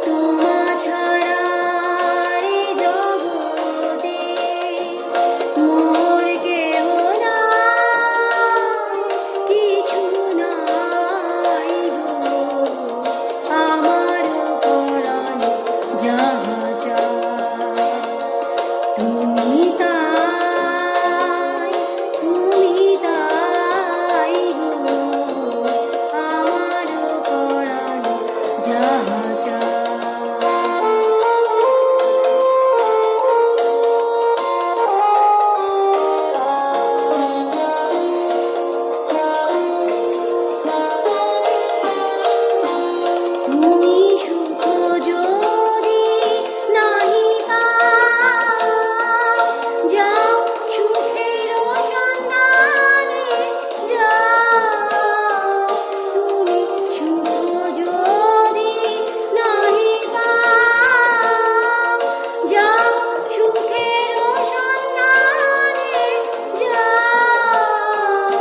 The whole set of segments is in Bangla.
তোমা ছাড়া রে জগতে মোর কেহ নাই, কিছু নাই গো আমার পরাণ যাহা চায়। তুমি তাই গো আমার পরাণ যাহা চায়। তুমি সুখ যদি নাহি পাও, যাও সুখের সন্ধানে যাও। তুমি সুখ যদি নাহি পাও, যাও সুখের সন্ধানে যাও।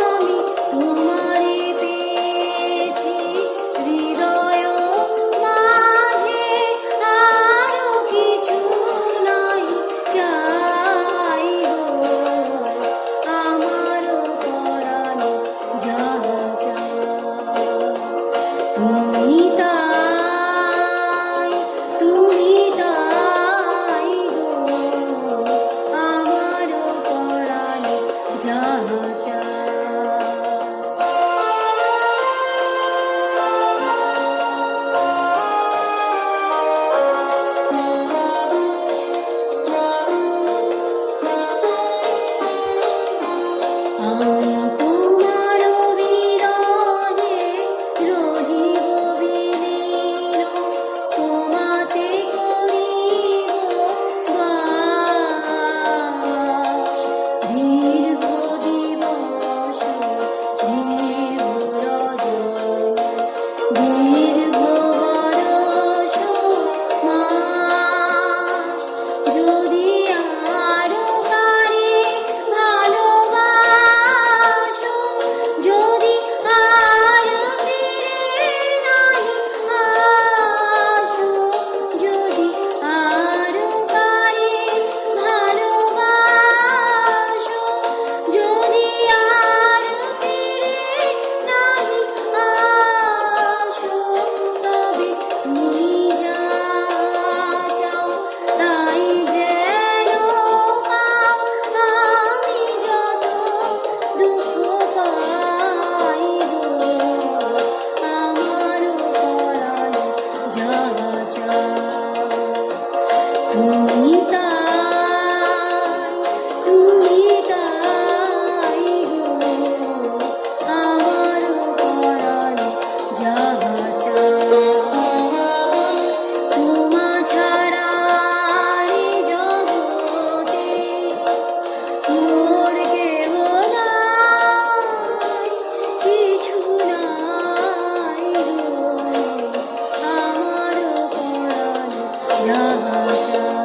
আমি তোমারে পেয়েছি হৃদয় মাঝে, আরো কিছু নাই চাই গো আমার পরাণ যাহা চায়। তুমি তাই গো আমার পরাণ যাহা চায়। আমি তোমার বিরহে রহিব বিলীন, তোমাতে করিব বাস। দীর্ঘ দিবস দীর্ঘ রজনী, দীর্ঘ বরষ মাস, যদি আরো পারি ভালোবাসো, যদি আর ফিরে নাহি আসো, যদি আরো পারি ভালোবাসো, যদি আর ফিরে নাহি আসো, তবে তুমি যা চাও তাই যেন পাও। আমি যত দুঃখ পাই গো আমার পরাণ যাহা চায়। তুমি তাই গো আমার পরাণ যাহা চায়। তোমা ছাড়া রে জগতে মোর কেহ নাই, কিছু নাই গো আমার পরাণ যাহা চায়।